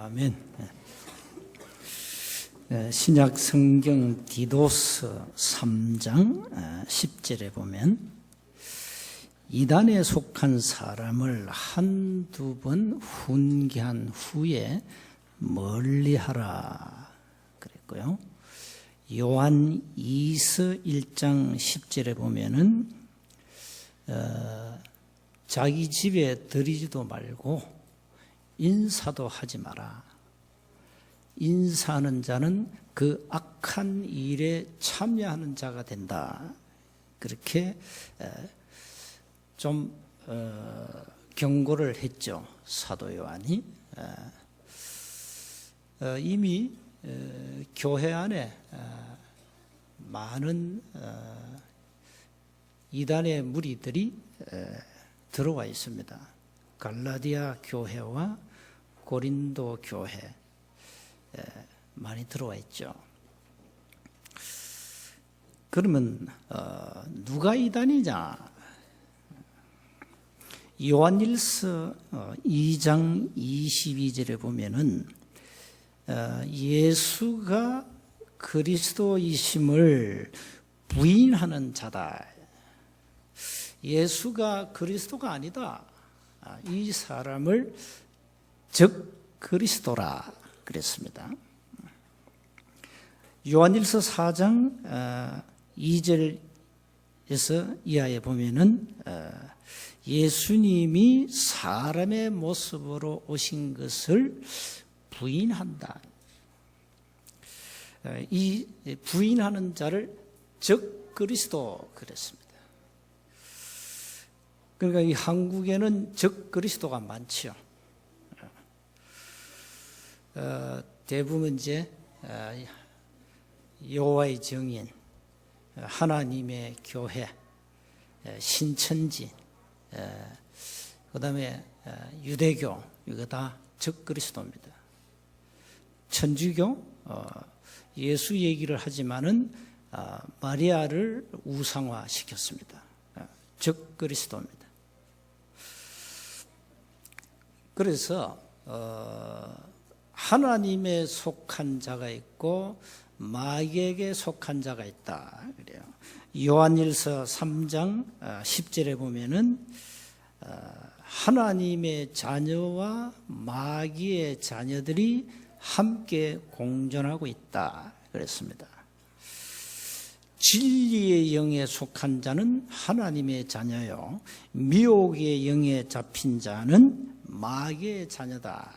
아멘. 신약 성경 디도서 3장 10절에 보면 이단에 속한 사람을 한두 번 훈계한 후에 멀리하라 그랬고요. 요한 2서 1장 10절에 보면은 자기 집에 들이지도 말고 인사도 하지 마라. 인사하는 자는 그 악한 일에 참여하는 자가 된다. 그렇게 좀 경고를 했죠. 사도 요한이. 이미 교회 안에 많은 이단의 무리들이 들어와 있습니다. 갈라디아 교회와 고린도 교회 많이 들어와 있죠. 그러면 누가 이단이냐? 요한일서 2장 22절에 보면은 예수가 그리스도이심을 부인하는 자다. 예수가 그리스도가 아니다. 이 사람을 적 그리스도라 그랬습니다. 요한일서 4장 2절에서 이하에 보면은 예수님이 사람의 모습으로 오신 것을 부인한다. 이 부인하는 자를 적 그리스도 그랬습니다. 그러니까 이 한국에는 적 그리스도가 많지요. 대부분 이제 여호와의 증인, 하나님의 교회, 신천지, 그다음에 유대교, 이거 다 적 그리스도입니다. 천주교 예수 얘기를 하지만은 마리아를 우상화 시켰습니다. 적 그리스도입니다. 그래서 하나님에 속한 자가 있고 마귀에게 속한 자가 있다. 그래요. 요한일서 3장 10절에 보면은 하나님의 자녀와 마귀의 자녀들이 함께 공존하고 있다. 그랬습니다. 진리의 영에 속한 자는 하나님의 자녀요, 미혹의 영에 잡힌 자는 마귀의 자녀다.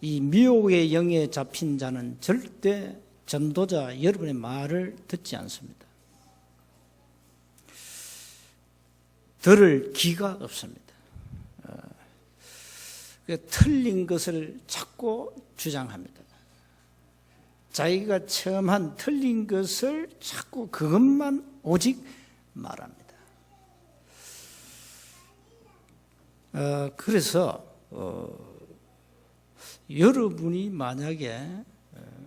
이 미혹의 영에 잡힌 자는 절대 전도자 여러분의 말을 듣지 않습니다. 들을 기가 없습니다. 틀린 것을 자꾸 주장합니다. 자기가 처음 한 틀린 것을 자꾸 그것만 오직 말합니다. 그래서 여러분이 만약에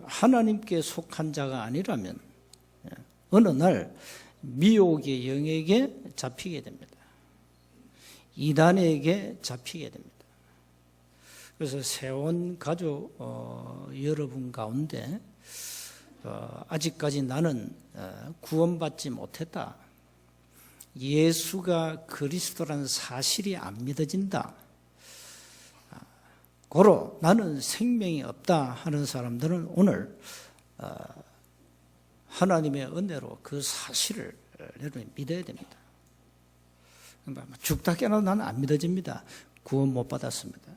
하나님께 속한 자가 아니라면 어느 날 미혹의 영에게 잡히게 됩니다. 이단에게 잡히게 됩니다. 그래서 세원 가족 여러분 가운데 아직까지 나는 구원받지 못했다. 예수가 그리스도라는 사실이 안 믿어진다. 고로 나는 생명이 없다 하는 사람들은 오늘 하나님의 은혜로 그 사실을 여러분이 믿어야 됩니다. 죽다 깨어나도 나는 안 믿어집니다. 구원 못 받았습니다.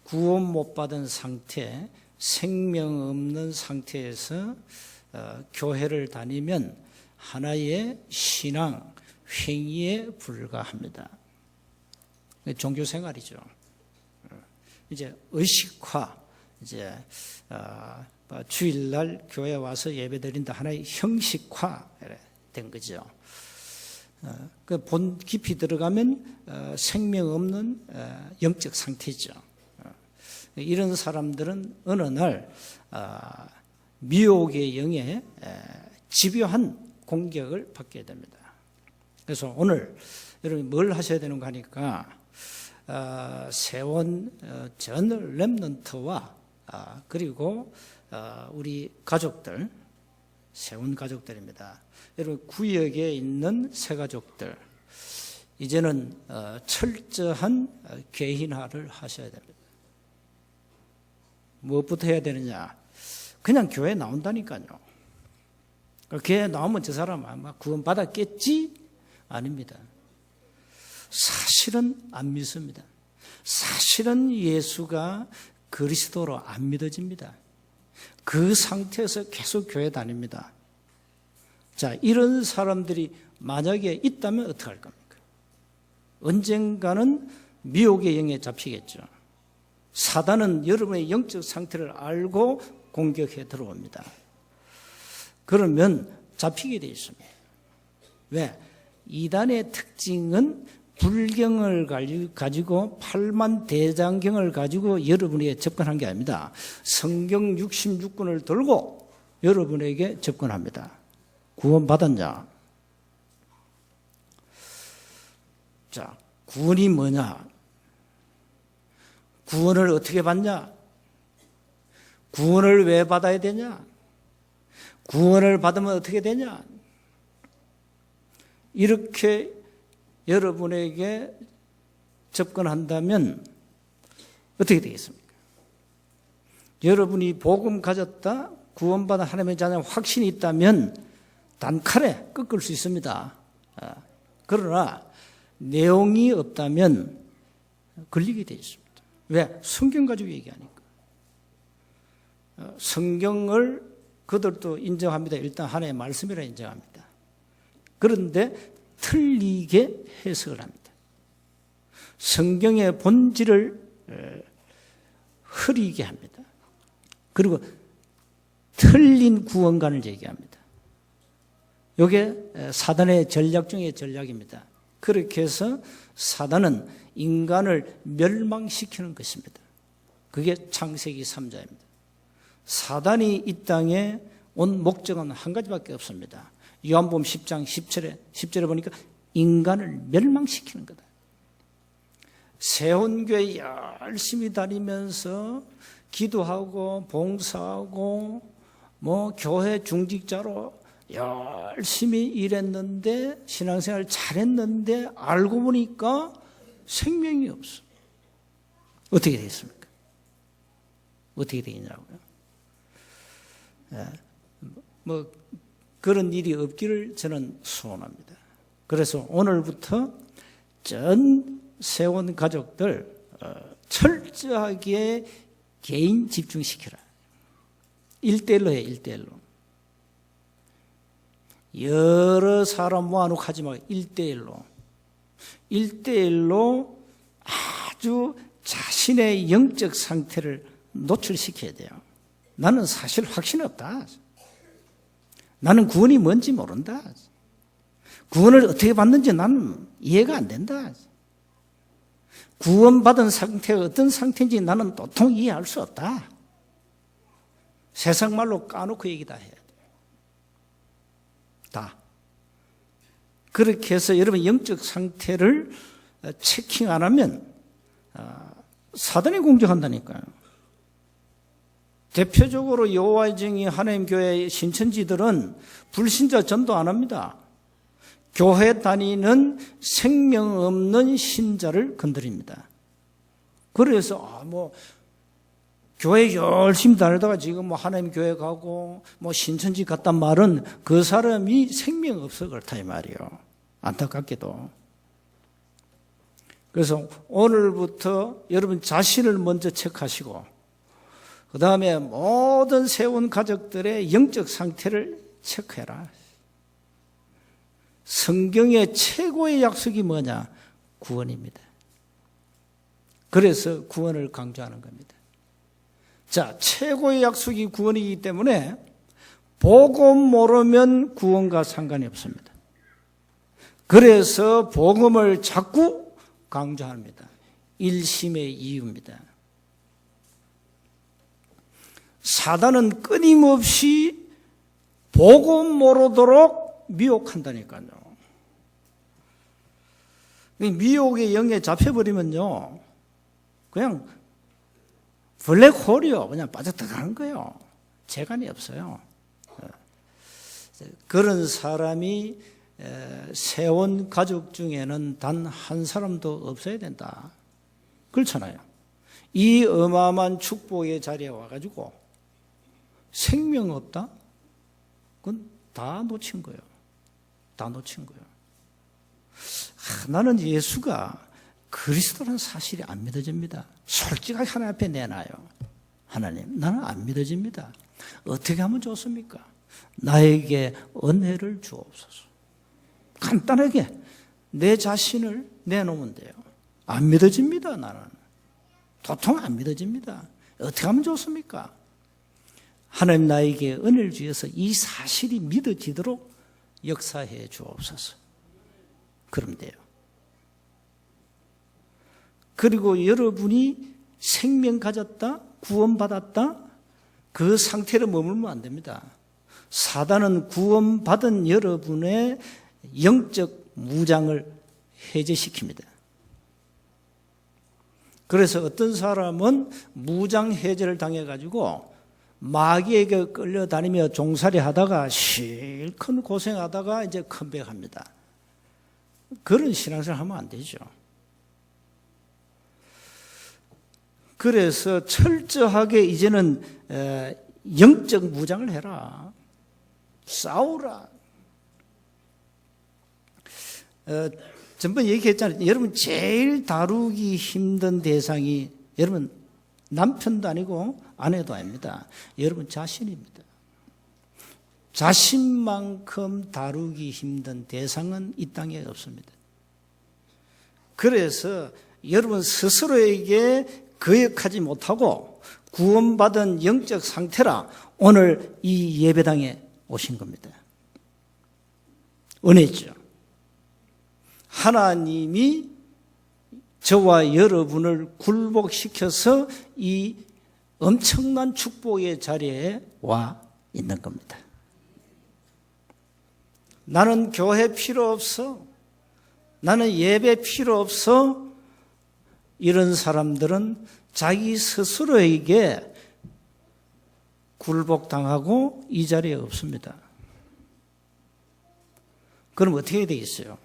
구원 못 받은 상태, 생명 없는 상태에서 교회를 다니면 하나의 신앙, 행위에 불과합니다. 종교 생활이죠. 이제 의식화, 이제 주일날 교회 와서 예배드린다 하나의 형식화 된 거죠. 그 본 깊이 들어가면 생명 없는 영적 상태죠. 이런 사람들은 어느 날 미혹의 영에 집요한 공격을 받게 됩니다. 그래서 오늘 여러분이 뭘 하셔야 되는가 하니까 세원 전 렘넌트와 그리고 우리 가족들, 세원 가족들입니다. 여러분 구역에 있는 새 가족들 이제는 철저한 개인화를 하셔야 됩니다. 무엇부터 해야 되느냐? 그냥 교회 나온다니까요. 교회 나오면 저 사람 아마 구원 받았겠지? 아닙니다. 사실은 안 믿습니다. 사실은 예수가 그리스도로 안 믿어집니다. 그 상태에서 계속 교회 다닙니다. 자, 이런 사람들이 만약에 있다면 어떻게 할 겁니까? 언젠가는 미혹의 영에 잡히겠죠. 사단은 여러분의 영적 상태를 알고 공격해 들어옵니다. 그러면 잡히게 되어 있습니다. 왜? 이단의 특징은 불경을 가지고 8만 대장경을 가지고 여러분에게 접근한 게 아닙니다. 성경 66권을 들고 여러분에게 접근합니다. 구원받았냐? 자, 구원이 뭐냐? 구원을 어떻게 받냐? 구원을 왜 받아야 되냐? 구원을 받으면 어떻게 되냐? 이렇게 여러분에게 접근한다면 어떻게 되겠습니까? 여러분이 복음 가졌다, 구원받은 하나님의 자녀 확신이 있다면 단칼에 꺾을 수 있습니다. 그러나 내용이 없다면 걸리게 되어 있습니다. 왜? 성경 가지고 얘기하니까. 성경을 그들도 인정합니다. 일단 하나의 말씀이라 인정합니다. 그런데 틀리게 해석을 합니다. 성경의 본질을 흐리게 합니다. 그리고 틀린 구원관을 얘기합니다. 이게 사단의 전략 중에 전략입니다. 그렇게 해서 사단은 인간을 멸망시키는 것입니다. 그게 창세기 3장입니다. 사단이 이 땅에 온 목적은 한 가지밖에 없습니다. 요한복음 10장 10절에 보니까 인간을 멸망시키는 거다. 세원교회 열심히 다니면서 기도하고 봉사하고 교회 중직자로 열심히 일했는데 신앙생활 잘했는데 알고 보니까 생명이 없어. 어떻게 되겠습니까? 어떻게 되겠냐고요? 그런 일이 없기를 저는 소원합니다. 그래서 오늘부터 전 세원 가족들 철저하게 개인 집중시켜라. 1대1로 해, 1대1로. 여러 사람 모아놓고 하지 말고 1대1로. 1대1로 아주 자신의 영적 상태를 노출시켜야 돼요. 나는 사실 확신 없다. 나는 구원이 뭔지 모른다. 구원을 어떻게 받는지 나는 이해가 안 된다. 구원받은 상태가 어떤 상태인지 나는 도통 이해할 수 없다. 세상 말로 까놓고 얘기 다 해야 돼요. 다. 그렇게 해서 여러분 영적 상태를 체킹 안 하면 사단이 공격한다니까요. 대표적으로 여호와의 증인 하나님 교회 신천지들은 불신자 전도 안 합니다. 교회 다니는 생명 없는 신자를 건드립니다. 그래서 교회 열심히 다니다가 지금 하나님 교회 가고 신천지 갔단 말은 그 사람이 생명 없어 그렇다 이 말이에요. 안타깝게도. 그래서 오늘부터 여러분 자신을 먼저 체크하시고 그 다음에 모든 세운 가족들의 영적 상태를 체크해라. 성경의 최고의 약속이 뭐냐? 구원입니다. 그래서 구원을 강조하는 겁니다. 자, 최고의 약속이 구원이기 때문에 복음 모르면 구원과 상관이 없습니다. 그래서 복음을 자꾸 강조합니다. 일심의 이유입니다. 사단은 끊임없이 복음 모르도록 미혹한다니까요. 미혹의 영에 잡혀버리면요, 그냥 블랙홀이요. 그냥 빠져들어가는 거예요. 재간이 없어요. 그런 사람이 세운 가족 중에는 단 한 사람도 없어야 된다. 그렇잖아요. 이 어마어마한 축복의 자리에 와가지고 생명 없다? 그건 다 놓친 거예요. 다 놓친 거예요. 나는 예수가 그리스도라는 사실이 안 믿어집니다. 솔직하게 하나님 앞에 내놔요. 하나님, 나는 안 믿어집니다. 어떻게 하면 좋습니까? 나에게 은혜를 주옵소서. 간단하게 내 자신을 내놓으면 돼요. 안 믿어집니다, 나는. 도통 안 믿어집니다. 어떻게 하면 좋습니까? 하나님 나에게 은혜를 주셔서 이 사실이 믿어지도록 역사해 주옵소서. 그러면 돼요. 그리고 여러분이 생명 가졌다, 구원받았다, 그 상태로 머물면 안 됩니다. 사단은 구원받은 여러분의 영적 무장을 해제시킵니다. 그래서 어떤 사람은 무장 해제를 당해가지고 마귀에게 끌려다니며 종살이 하다가 실컷 고생하다가 이제 컴백합니다. 그런 신앙생활 하면 안 되죠. 그래서 철저하게 이제는 영적 무장을 해라. 싸우라. 전번에 얘기했잖아요. 여러분 제일 다루기 힘든 대상이 여러분 남편도 아니고 아내도 아닙니다. 여러분 자신입니다. 자신만큼 다루기 힘든 대상은 이 땅에 없습니다. 그래서 여러분 스스로에게 거역하지 못하고 구원받은 영적 상태라 오늘 이 예배당에 오신 겁니다. 은혜죠. 하나님이 저와 여러분을 굴복시켜서 이 엄청난 축복의 자리에 와 있는 겁니다. 나는 교회 필요 없어. 나는 예배 필요 없어. 이런 사람들은 자기 스스로에게 굴복당하고 이 자리에 없습니다. 그럼 어떻게 되겠어요?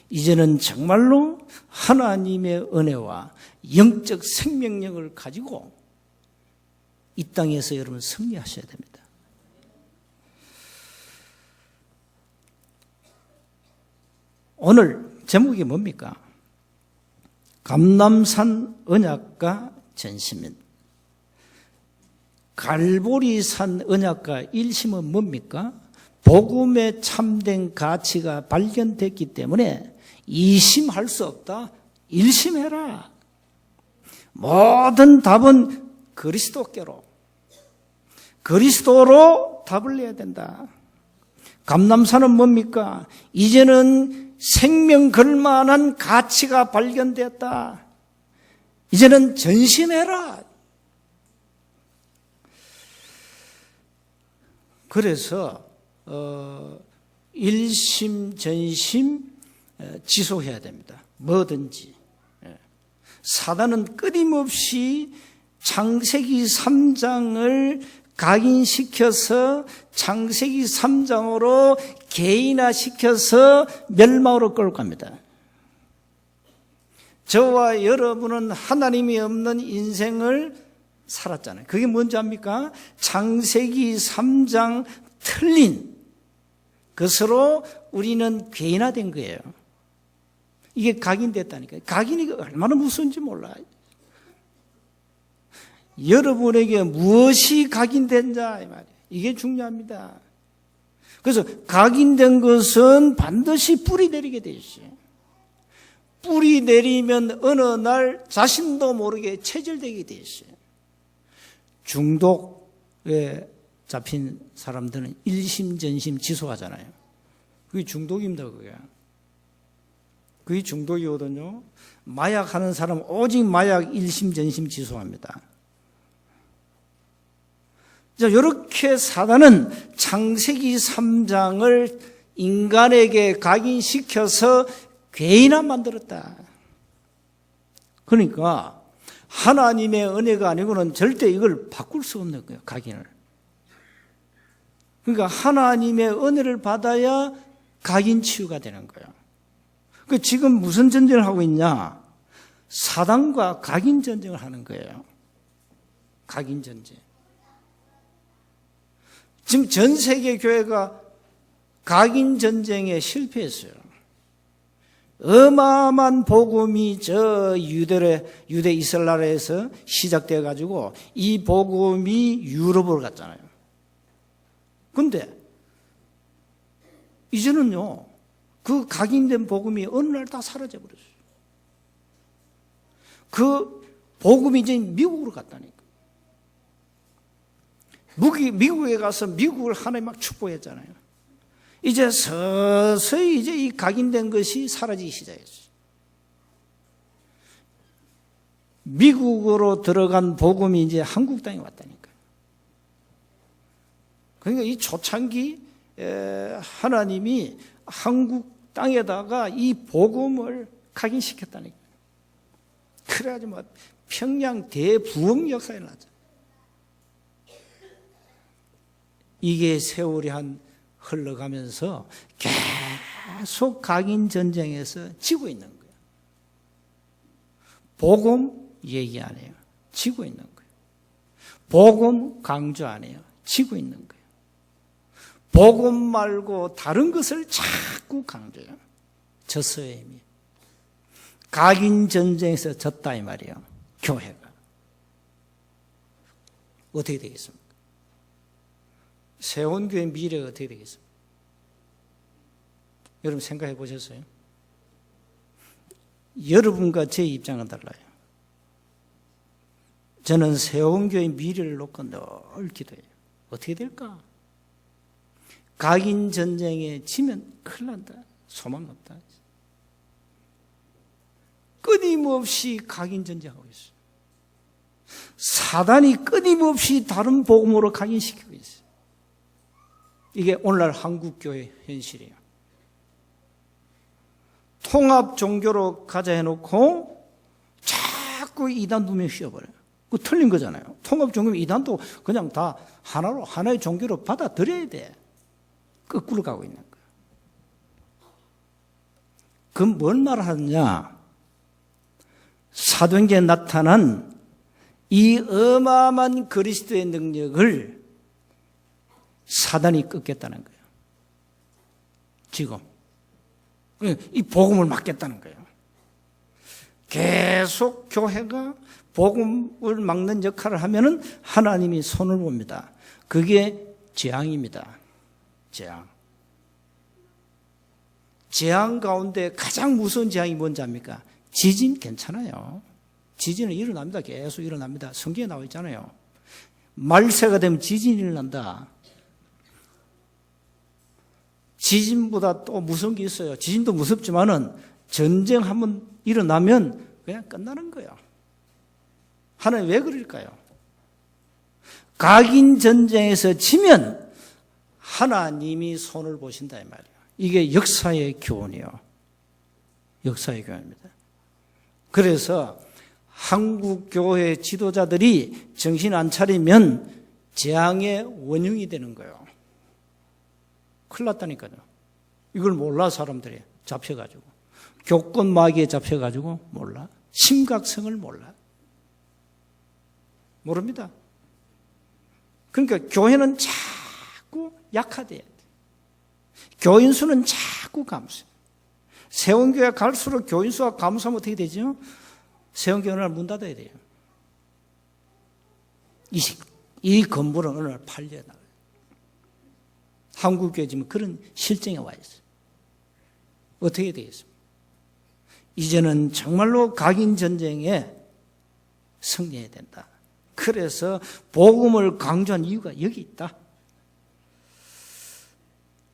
이제는 정말로 하나님의 은혜와 영적 생명력을 가지고 이 땅에서 여러분 승리하셔야 됩니다. 오늘 제목이 뭡니까? 감람산 언약과 전심인. 갈보리산 언약과 일심은 뭡니까? 복음의 참된 가치가 발견됐기 때문에 이심할 수 없다. 일심해라. 모든 답은 그리스도께로. 그리스도로 답을 내야 된다. 감람산은 뭡니까? 이제는 생명 걸만한 가치가 발견되었다. 이제는 전심해라. 그래서 일심 전심 지속해야 됩니다. 뭐든지. 사단은 끊임없이 창세기 3장을 각인시켜서 창세기 3장으로 개인화시켜서 멸망으로 끌고 갑니다. 저와 여러분은 하나님이 없는 인생을 살았잖아요. 그게 뭔지 압니까? 창세기 3장 틀린 것으로 우리는 개인화된 거예요. 이게 각인됐다니까요. 각인이 얼마나 무서운지 몰라요. 여러분에게 무엇이 각인된자 이 말이에요. 이게 중요합니다. 그래서 각인된 것은 반드시 뿌리 내리게 돼 있어요. 뿌리 내리면 어느 날 자신도 모르게 체질되게 돼 있어요. 중독에 잡힌 사람들은 일심전심 지속하잖아요. 그게 중독입니다. 그게 중독이거든요. 마약하는 사람은 오직 마약 일심전심 지속합니다. 자, 이렇게 사단은 창세기 3장을 인간에게 각인시켜서 괜히나 만들었다. 그러니까 하나님의 은혜가 아니고는 절대 이걸 바꿀 수 없는 거예요, 각인을. 그러니까 하나님의 은혜를 받아야 각인 치유가 되는 거예요. 그 지금 무슨 전쟁을 하고 있냐? 사단과 각인 전쟁을 하는 거예요. 각인 전쟁. 지금 전 세계 교회가 각인 전쟁에 실패했어요. 어마어마한 복음이 저 유대 이스라엘에서 시작돼 가지고 이 복음이 유럽으로 갔잖아요. 근데 이제는요, 그 각인된 복음이 어느 날 다 사라져 버렸어요. 그 복음이 이제 미국으로 갔다니까. 미국에 가서 미국을 하나님 막 축복했잖아요. 이제 서서히 이제 이 각인된 것이 사라지기 시작했어요. 미국으로 들어간 복음이 이제 한국 땅에 왔다니까요. 그러니까 이 초창기 하나님이 한국 땅에다가 이 복음을 각인시켰다니까요. 그래가지고 뭐 평양 대부흥 역사에 났죠. 이게 세월이 흘러가면서 계속 각인 전쟁에서 지고 있는 거예요. 복음 얘기 안 해요. 지고 있는 거예요. 복음 강조 안 해요. 지고 있는 거예요. 복음 말고 다른 것을 자꾸 강조해요. 졌어요, 이미. 각인 전쟁에서 졌다 이 말이에요. 교회가. 어떻게 되겠습니까? 세원교회 미래가 어떻게 되겠습니까? 여러분 생각해 보셨어요? 여러분과 제 입장은 달라요. 저는 세원교회 미래를 놓고 늘 기도해요. 어떻게 될까? 각인 전쟁에 지면 큰일 난다. 소망 없다. 끊임없이 각인 전쟁하고 있어요. 사단이 끊임없이 다른 복음으로 각인시키고 있어요. 이게 오늘날 한국교회 현실이에요. 통합 종교로 가자 해놓고 자꾸 이단 두 명 씌워버려요. 그 틀린 거잖아요. 통합 종교면 이단도 그냥 다 하나의 종교로 받아들여야 돼. 거꾸로 가고 있는 거예요. 그럼 뭔 말을 하느냐? 사도행전에 나타난 이 어마어마한 그리스도의 능력을 사단이 끊겠다는 거예요. 지금 이 복음을 막겠다는 거예요. 계속 교회가 복음을 막는 역할을 하면은 하나님이 손을 봅니다. 그게 재앙입니다. 재앙 가운데 가장 무서운 재앙이 뭔지 압니까? 지진 괜찮아요. 지진은 일어납니다. 계속 일어납니다. 성경에 나와 있잖아요. 말세가 되면 지진이 일어난다. 지진보다 또 무서운 게 있어요. 지진도 무섭지만은 전쟁 한번 일어나면 그냥 끝나는 거예요. 하나님 왜 그럴까요? 각인 전쟁에서 지면 하나님이 손을 보신다 이 말이에요. 이게 역사의 교훈이에요. 역사의 교훈입니다. 그래서 한국 교회 지도자들이 정신 안 차리면 재앙의 원흉이 되는 거예요. 큰일 났다니까요. 이걸 몰라 사람들이 잡혀가지고. 교권 마귀에 잡혀가지고 몰라. 심각성을 몰라. 모릅니다. 그러니까 교회는 자꾸 약화돼야 돼. 교인 수는 자꾸 감소해. 세원교회 갈수록 교인 수가 감소하면 어떻게 되죠? 세원교회 어느 날 문 닫아야 돼요. 이 건물은 어느 날 팔려야 나가요. 한국교회 지금 그런 실정에 와 있어요. 어떻게 되겠습니까? 이제는 정말로 각인 전쟁에 승리해야 된다. 그래서 복음을 강조한 이유가 여기 있다.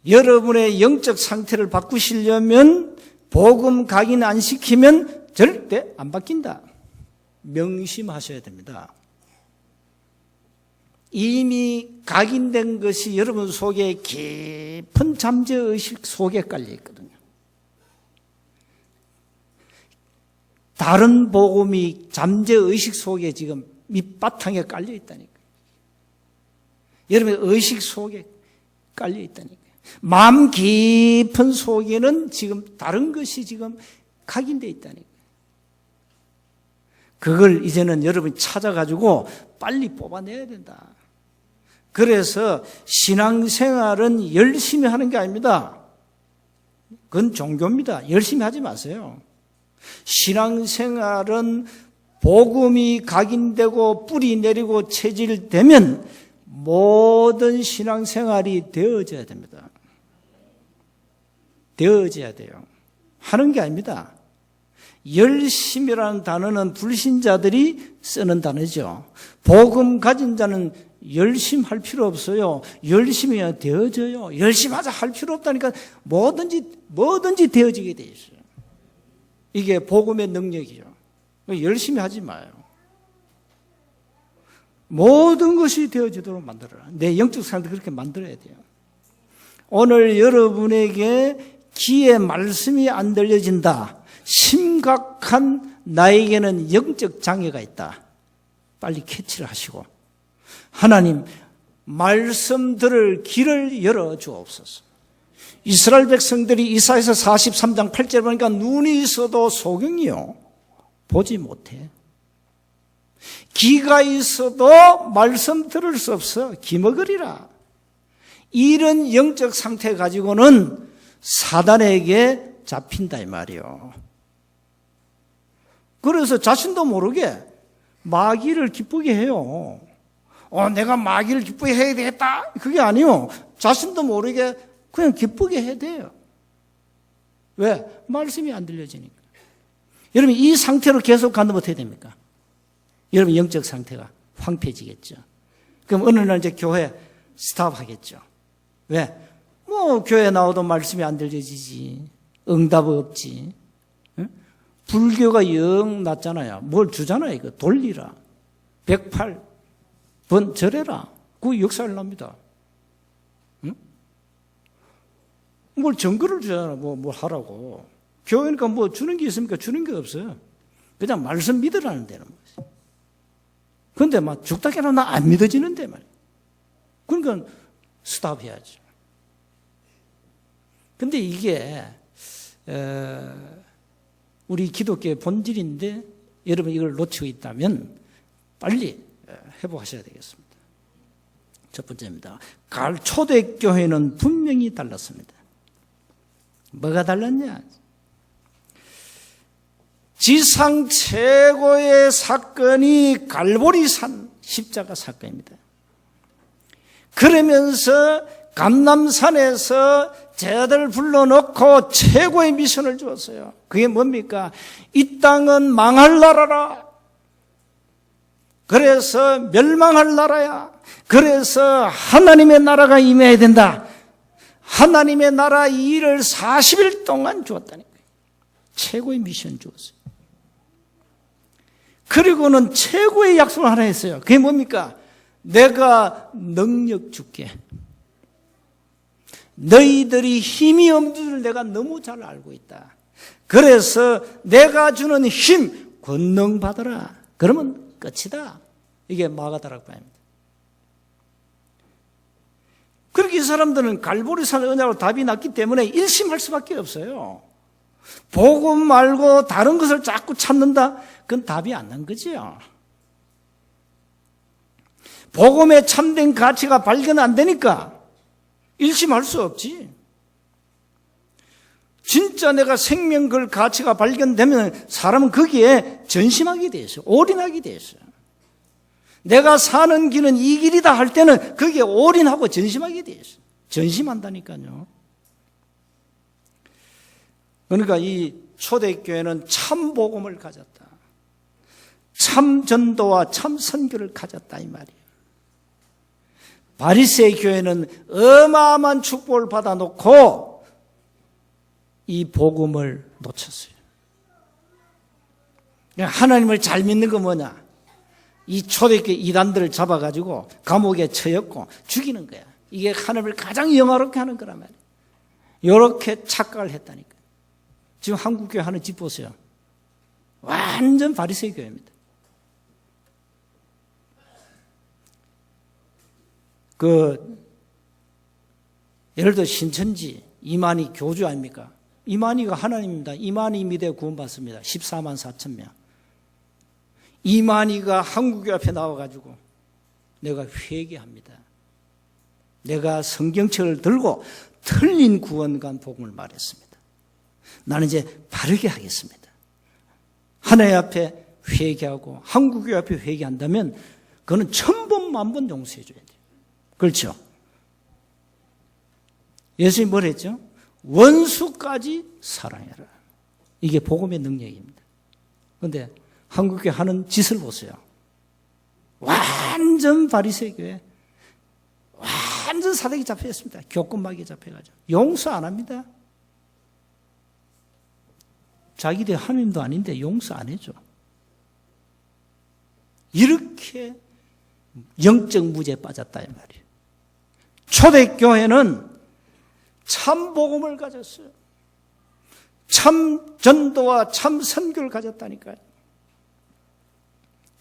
여러분의 영적 상태를 바꾸시려면 복음 각인 안 시키면 절대 안 바뀐다. 명심하셔야 됩니다. 이미 각인된 것이 여러분 속에 깊은 잠재의식 속에 깔려 있거든요. 다른 복음이 잠재의식 속에 지금 밑바탕에 깔려 있다니까요. 여러분의 의식 속에 깔려 있다니까요. 마음 깊은 속에는 지금 다른 것이 지금 각인되어 있다니까요. 그걸 이제는 여러분이 찾아가지고 빨리 뽑아내야 된다. 그래서 신앙생활은 열심히 하는 게 아닙니다. 그건 종교입니다. 열심히 하지 마세요. 신앙생활은 복음이 각인되고 뿌리 내리고 체질되면 모든 신앙생활이 되어져야 됩니다. 되어져야 돼요. 하는 게 아닙니다. 열심이라는 단어는 불신자들이 쓰는 단어죠. 복음 가진 자는 열심히 할 필요 없어요. 열심히 해야 되어져요. 열심히 하자 할 필요 없다니까 뭐든지 되어지게 돼 있어요. 이게 복음의 능력이죠. 열심히 하지 마요. 모든 것이 되어지도록 만들어라. 내 영적 삶도 그렇게 만들어야 돼요. 오늘 여러분에게 귀에 말씀이 안 들려진다. 심각한 나에게는 영적 장애가 있다. 빨리 캐치를 하시고 하나님 말씀 들을 길을 열어주옵소서. 이스라엘 백성들이 이사야서 43장 8절 보니까 눈이 있어도 소경이요 보지 못해. 귀가 있어도 말씀 들을 수 없어. 귀머거리라. 이런 영적 상태 가지고는 사단에게 잡힌다 이 말이요. 그래서 자신도 모르게 마귀를 기쁘게 해요. 내가 마귀를 기쁘게 해야 되겠다. 그게 아니요. 자신도 모르게 그냥 기쁘게 해야 돼요. 왜? 말씀이 안 들려지니까. 여러분 이 상태로 계속 가면 어떻게 됩니까? 여러분 영적 상태가 황폐해지겠죠. 그럼 어느 날 이제 교회 스탑하겠죠. 왜? 교회 나와도 말씀이 안 들려지지. 응답 없지. 응? 불교가 영 낮잖아요. 뭘 주잖아요. 이거 돌리라. 108번 절해라. 그 역사를 납니다. 응? 뭘 증거를 주잖아. 뭘 하라고. 교회니까 뭐 주는 게 있습니까? 주는 게 없어요. 그냥 말씀 믿으라는 데는 거지. 그런데 막 죽다 깨나 나 안 믿어지는데 말이야. 그러니까 스탑해야죠. 근데 이게 우리 기독교의 본질인데 여러분 이걸 놓치고 있다면 빨리 회복하셔야 되겠습니다. 첫 번째입니다. 초대교회는 분명히 달랐습니다. 뭐가 달랐냐? 지상 최고의 사건이 갈보리산 십자가 사건입니다. 그러면서 감람산에서 제자들을 불러놓고 최고의 미션을 주었어요. 그게 뭡니까? 이 땅은 망할 나라라. 그래서 멸망할 나라야. 그래서 하나님의 나라가 임해야 된다. 하나님의 나라 이 일을 40일 동안 주었다니까요. 최고의 미션 주었어요. 그리고는 최고의 약속을 하나 했어요. 그게 뭡니까? 내가 능력 줄게. 너희들이 힘이 없는 줄 내가 너무 잘 알고 있다. 그래서 내가 주는 힘 권능 받아라. 그러면 끝이다. 이게 마가다락방입니다. 그렇게 이 사람들은 갈보리산 언약으로 답이 났기 때문에 일심할 수밖에 없어요. 복음 말고 다른 것을 자꾸 찾는다? 그건 답이 안 난 거죠. 복음의 참된 가치가 발견 안 되니까 일심할 수 없지. 진짜 내가 생명 그 가치가 발견되면 사람은 거기에 전심하게 돼 있어요. 올인하게 돼 있어요. 내가 사는 길은 이 길이다 할 때는 거기에 올인하고 전심하게 돼 있어요. 전심한다니까요. 그러니까 이 초대교회는 참 복음을 가졌다. 참 전도와 참 선교를 가졌다 이 말이에요. 바리새의 교회는 어마어마한 축복을 받아놓고 이 복음을 놓쳤어요. 하나님을 잘 믿는 건 뭐냐? 이 초대교회 이단들을 잡아가지고 감옥에 처였고 죽이는 거야. 이게 하나님을 가장 영화롭게 하는 거란 말이에요. 이렇게 착각을 했다니까. 지금 한국교회 하는 집 보세요. 완전 바리새인 교회입니다. 예를 들어 신천지 이만희 교주 아닙니까? 이만희가 하나님입니다. 이만희 믿에 구원받습니다. 14만 4천 명. 이만희가 한국교 앞에 나와가지고 내가 회개합니다. 내가 성경책을 들고 틀린 구원관 복음을 말했습니다. 나는 이제 바르게 하겠습니다. 하나님 앞에 회개하고 한국교 앞에 회개한다면 그거는 1000번, 10,000번 용서해 줘야 돼요. 그렇죠? 예수님이 뭘 했죠? 원수까지 사랑해라. 이게 복음의 능력입니다. 그런데 한국교회 하는 짓을 보세요. 완전 바리새인 교회, 완전 사대기 잡혀 있습니다. 교권마귀에 잡혀가지고 용서 안 합니다. 자기들 하나님도 아닌데 용서 안 해줘. 이렇게 영적 무죄에 빠졌다 이 말이에요. 초대교회는 참 복음을 가졌어요. 참 전도와 참 선교를 가졌다니까요.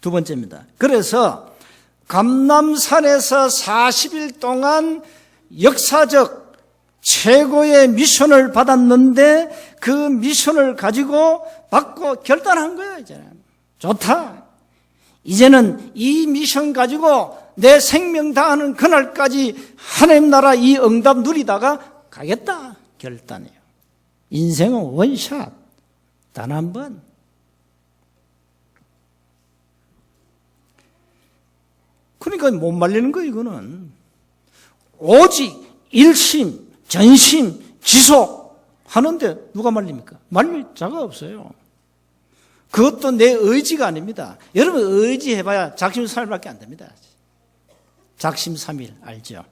두 번째입니다. 그래서 감람산에서 40일 동안 역사적 최고의 미션을 받았는데 그 미션을 가지고 받고 결단한 거예요. 이제는 좋다. 이제는 이 미션 가지고 내 생명 다하는 그날까지 하나님 나라 이 응답 누리다가 가겠다 결단해요. 인생은 원샷, 단 한 번. 그러니까 못 말리는 거예요. 이거는 오직 일심, 전심, 지속 하는데 누가 말립니까? 말릴 자가 없어요. 그것도 내 의지가 아닙니다. 여러분 의지해봐야 작심삼일밖에 안 됩니다. 작심삼일 알죠?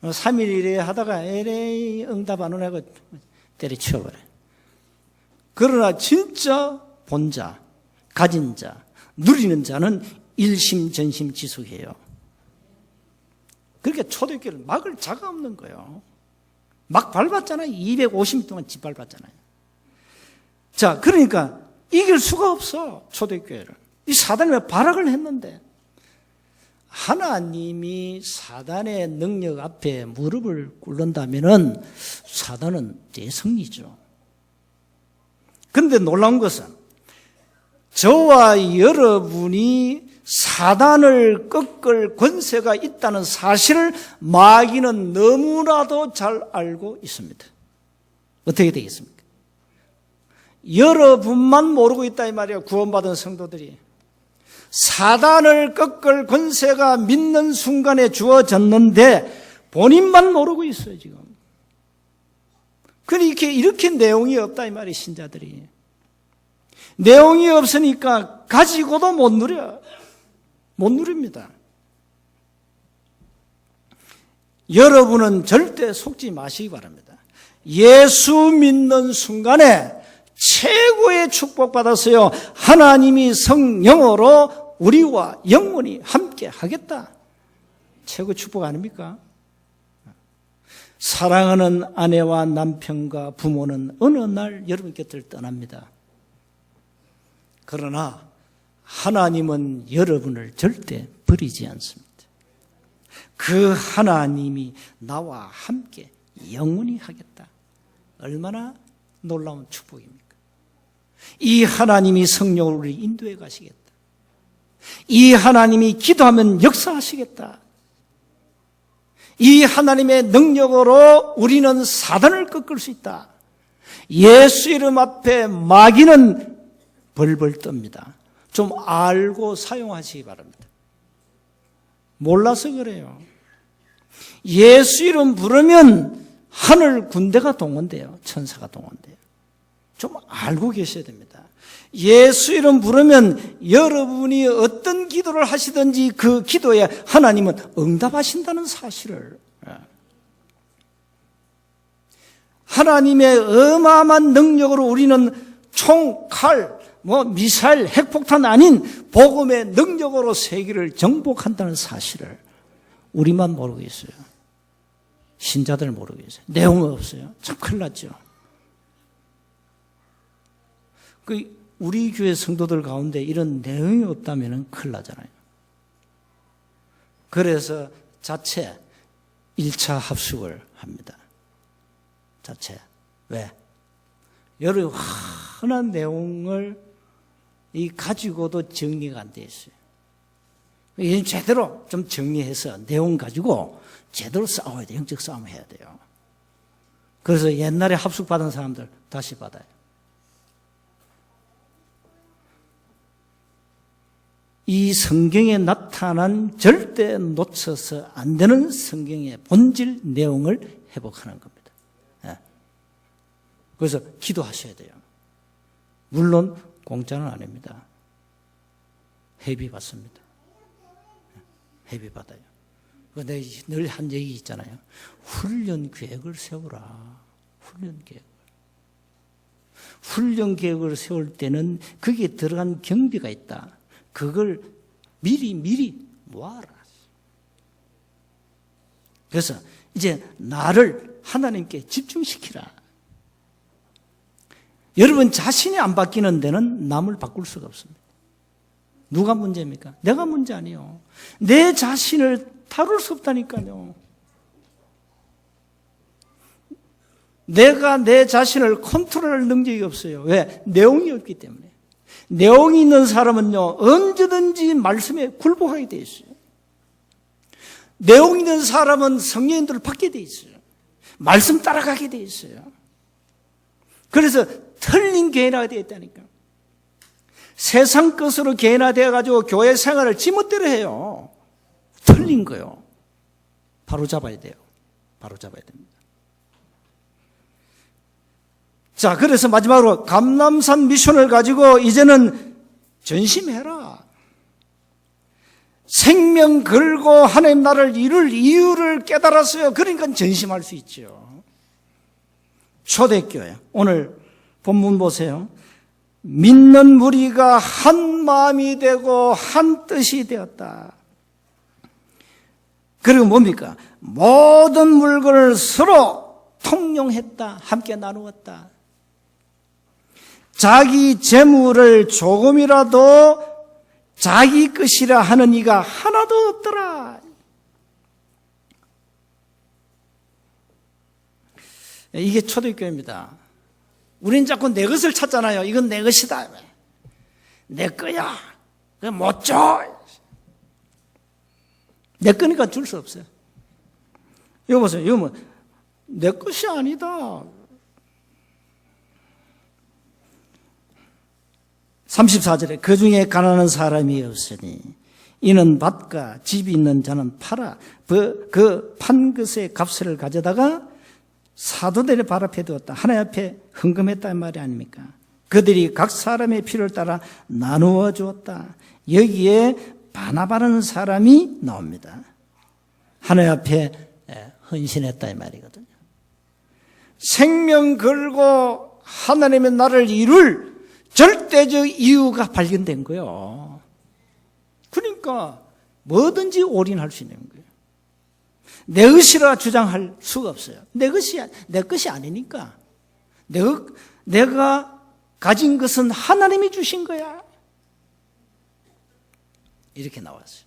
3일 이래 하다가 에레이 응답 안 오냐고 때려치워버려. 그러나 진짜 본자, 가진 자, 누리는 자는 일심 전심 지속해요. 그러니까 초대교회를 막을 자가 없는 거예요. 막 밟았잖아요. 250일 동안 짓밟았잖아요. 자, 그러니까 이길 수가 없어. 초대교회를. 이 사단이 왜 발악을 했는데 하나님이 사단의 능력 앞에 무릎을 꿇는다면은 사단은 대승리죠. 그런데 놀라운 것은 저와 여러분이 사단을 꺾을 권세가 있다는 사실을 마귀는 너무나도 잘 알고 있습니다. 어떻게 되겠습니까? 여러분만 모르고 있다 이 말이에요. 구원받은 성도들이. 사단을 꺾을 권세가 믿는 순간에 주어졌는데 본인만 모르고 있어요, 지금. 그러니까 이렇게 내용이 없다 이 말이에요, 신자들이. 내용이 없으니까 가지고도 못 누려. 못 누립니다. 여러분은 절대 속지 마시기 바랍니다. 예수 믿는 순간에 최고의 축복받았어요. 하나님이 성령으로 우리와 영원히 함께 하겠다. 최고 축복 아닙니까? 사랑하는 아내와 남편과 부모는 어느 날 여러분 곁을 떠납니다. 그러나 하나님은 여러분을 절대 버리지 않습니다. 그 하나님이 나와 함께 영원히 하겠다. 얼마나 놀라운 축복입니까? 이 하나님이 성령으로 우리 인도해 가시겠다. 이 하나님이 기도하면 역사하시겠다. 이 하나님의 능력으로 우리는 사단을 꺾을 수 있다. 예수 이름 앞에 마귀는 벌벌 떱니다. 좀 알고 사용하시기 바랍니다. 몰라서 그래요. 예수 이름 부르면 하늘 군대가 동원돼요. 천사가 동원돼요. 좀 알고 계셔야 됩니다. 예수 이름 부르면 여러분이 어떤 기도를 하시든지 그 기도에 하나님은 응답하신다는 사실을. 하나님의 어마어마한 능력으로 우리는 총, 칼, 미사일, 핵폭탄 아닌 복음의 능력으로 세계를 정복한다는 사실을 우리만 모르고 있어요. 신자들 모르고 있어요. 내용은 없어요. 참 큰일 났죠. 우리 교회 성도들 가운데 이런 내용이 없다면 큰일 나잖아요. 그래서 자체 1차 합숙을 합니다. 자체. 왜? 여러 흔한 내용을 가지고도 정리가 안 돼 있어요. 이제 제대로 좀 정리해서 내용 가지고 제대로 싸워야 돼요. 영적 싸움 해야 돼요. 그래서 옛날에 합숙 받은 사람들 다시 받아요. 이 성경에 나타난 절대 놓쳐서 안 되는 성경의 본질 내용을 회복하는 겁니다. 그래서 기도하셔야 돼요. 물론 공짜는 아닙니다. 회비 받습니다. 회비 받아요. 내가 늘 한 얘기 있잖아요. 훈련 계획을 세우라. 훈련 계획을 세울 때는 거기에 들어간 경비가 있다. 그걸 미리 모아라. 그래서 이제 나를 하나님께 집중시키라. 여러분 자신이 안 바뀌는 데는 남을 바꿀 수가 없습니다. 누가 문제입니까? 내가 문제 아니에요. 내 자신을 다룰 수 없다니까요. 내가 내 자신을 컨트롤할 능력이 없어요. 왜? 내용이 없기 때문에. 내용이 있는 사람은요, 언제든지 말씀에 굴복하게 돼 있어요. 내용 있는 사람은 성령님들을 받게 돼 있어요. 말씀 따라가게 돼 있어요. 그래서 틀린 교회가 되어 있다니까. 세상 것으로 개인화되어가지고 교회 생활을 지멋대로 해요. 틀린 거요. 바로 잡아야 돼요. 바로 잡아야 됩니다. 자, 그래서 마지막으로 감람산 미션을 가지고 이제는 전심해라. 생명 걸고 하나님 나라를 이룰 이유를 깨달았어요. 그러니까 전심할 수 있죠. 초대교회. 오늘 본문 보세요. 믿는 무리가 한 마음이 되고 한 뜻이 되었다. 그리고 뭡니까? 모든 물건을 서로 통용했다. 함께 나누었다. 자기 재물을 조금이라도 자기 것이라 하는 이가 하나도 없더라. 이게 초대교회입니다. 우린 자꾸 내 것을 찾잖아요. 이건 내 것이다. 내 거야. 그거 못 줘. 내 거니까 줄 수 없어요. 이거 보세요. 이거 뭐 내 것이 아니다. 34절에 그 중에 가난한 사람이 없으니 이는 밭과 집이 있는 자는 팔아 그 판 것의 값을 가져다가 사도들의 발 앞에 두었다. 하나님 앞에 헌금했다는 말이 아닙니까? 그들이 각 사람의 필요를 따라 나누어 주었다. 여기에 바나바라는 사람이 나옵니다. 하나님 앞에 헌신했다 이 말이거든요. 생명 걸고 하나님의 나라를 이룰 절대적 이유가 발견된 거예요. 그러니까 뭐든지 올인할 수 있는 거예요. 내 것이라 주장할 수가 없어요. 내 것이 아니니까. 내가 가진 것은 하나님이 주신 거야. 이렇게 나왔어요.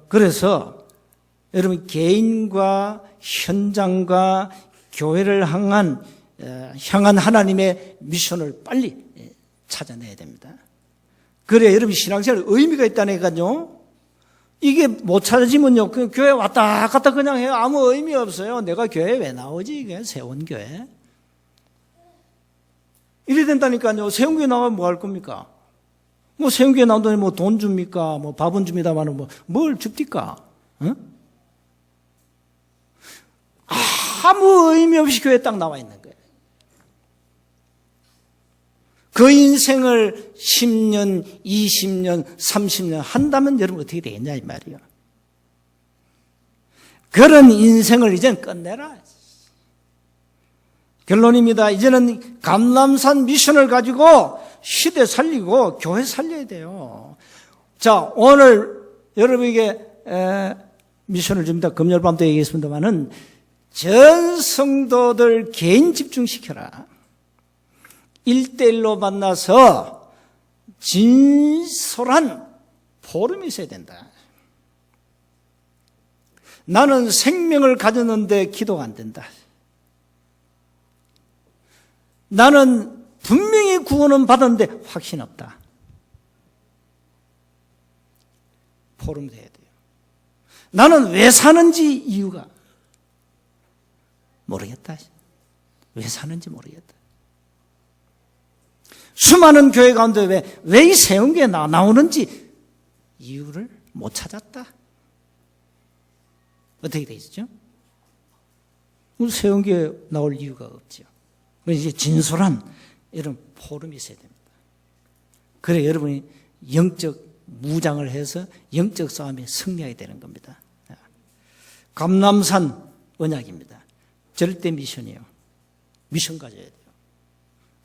그래서 여러분 개인과 현장과 교회를 향한 하나님의 미션을 빨리 찾아내야 됩니다. 그래야 여러분 신앙생활에 의미가 있다니까요. 이게 못 찾아지면요, 그 교회 왔다 갔다 그냥 해요. 아무 의미 없어요. 내가 교회에 왜 나오지? 이게 세원교회. 이래 된다니까요. 세원교회 나가면 뭐 할 겁니까? 뭐 세원교회 나온다니 뭐 돈 줍니까? 뭐 밥은 줍니다만 뭘 줍니까? 응? 아무 의미 없이 교회에 딱 나와 있는 거예요. 그 인생을 10년, 20년, 30년 한다면 여러분 어떻게 되겠냐 이 말이에요. 그런 인생을 이제는 끝내라. 결론입니다. 이제는 감람산 미션을 가지고 시대 살리고 교회 살려야 돼요. 자, 오늘 여러분에게 미션을 줍니다. 금요일 밤도 얘기했습니다만은 전 성도들 개인 집중시켜라. 1대1로 만나서 진솔한 포럼이 있어야 된다. 나는 생명을 가졌는데 기도가 안 된다. 나는 분명히 구원은 받았는데 확신 없다. 포럼 돼야 돼요. 나는 왜 사는지 이유가 모르겠다. 왜 사는지 모르겠다. 수많은 교회 가운데 왜 이 세운교에 나오는지 이유를 못 찾았다. 어떻게 되겠죠? 세운교에 나올 이유가 없죠. 이제 진솔한 이런 포럼이 있어야 됩니다. 그래 여러분이 영적 무장을 해서 영적 싸움에 승리해야 되는 겁니다. 감람산 언약입니다. 절대 미션이에요. 미션 가져야 돼요.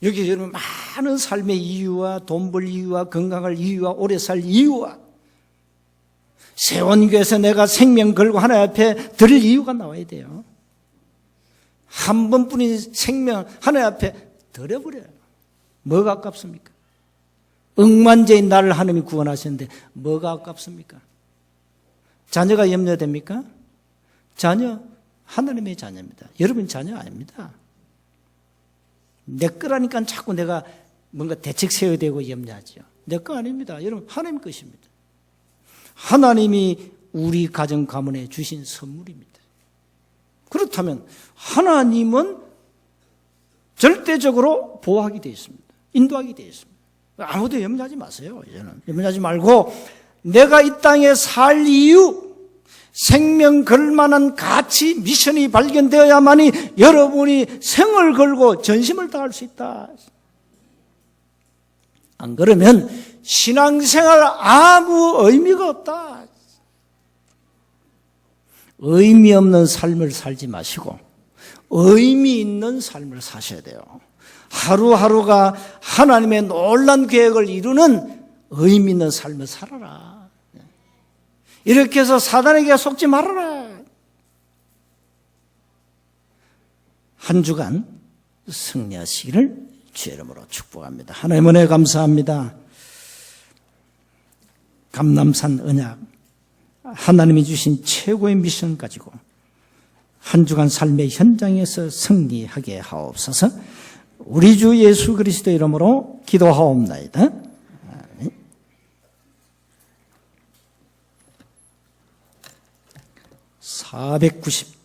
여기 여러분 많은 삶의 이유와 돈 벌 이유와 건강할 이유와 오래 살 이유와 세원교에서 내가 생명 걸고 하나님 앞에 드릴 이유가 나와야 돼요. 한 번뿐인 생명 하나님 앞에 드려버려요. 뭐가 아깝습니까? 억만제인 나를 하나님이 구원하셨는데 뭐가 아깝습니까? 자녀가 염려됩니까? 자녀 하나님의 자녀입니다. 여러분 자녀 아닙니다. 내 거라니까 자꾸 내가 뭔가 대책 세워야 되고 염려하죠. 내 거 아닙니다. 여러분 하나님 것입니다. 하나님이 우리 가정 가문에 주신 선물입니다. 그렇다면 하나님은 절대적으로 보호하게 되어 있습니다. 인도하게 되어 있습니다. 아무도 염려하지 마세요. 이제는 염려하지 말고 내가 이 땅에 살 이유, 생명 걸 만한 가치, 미션이 발견되어야만이 여러분이 생을 걸고 전심을 다할 수 있다. 안 그러면 신앙생활 아무 의미가 없다. 의미 없는 삶을 살지 마시고 의미 있는 삶을 사셔야 돼요. 하루하루가 하나님의 놀라운 계획을 이루는 의미 있는 삶을 살아라. 이렇게 해서 사단에게 속지 말아라. 한 주간 승리하시기를 주의 이름으로 축복합니다. 하나님 은혜 감사합니다. 감람산 언약, 하나님이 주신 최고의 미션 가지고 한 주간 삶의 현장에서 승리하게 하옵소서. 우리 주 예수 그리스도 이름으로 기도하옵나이다. 490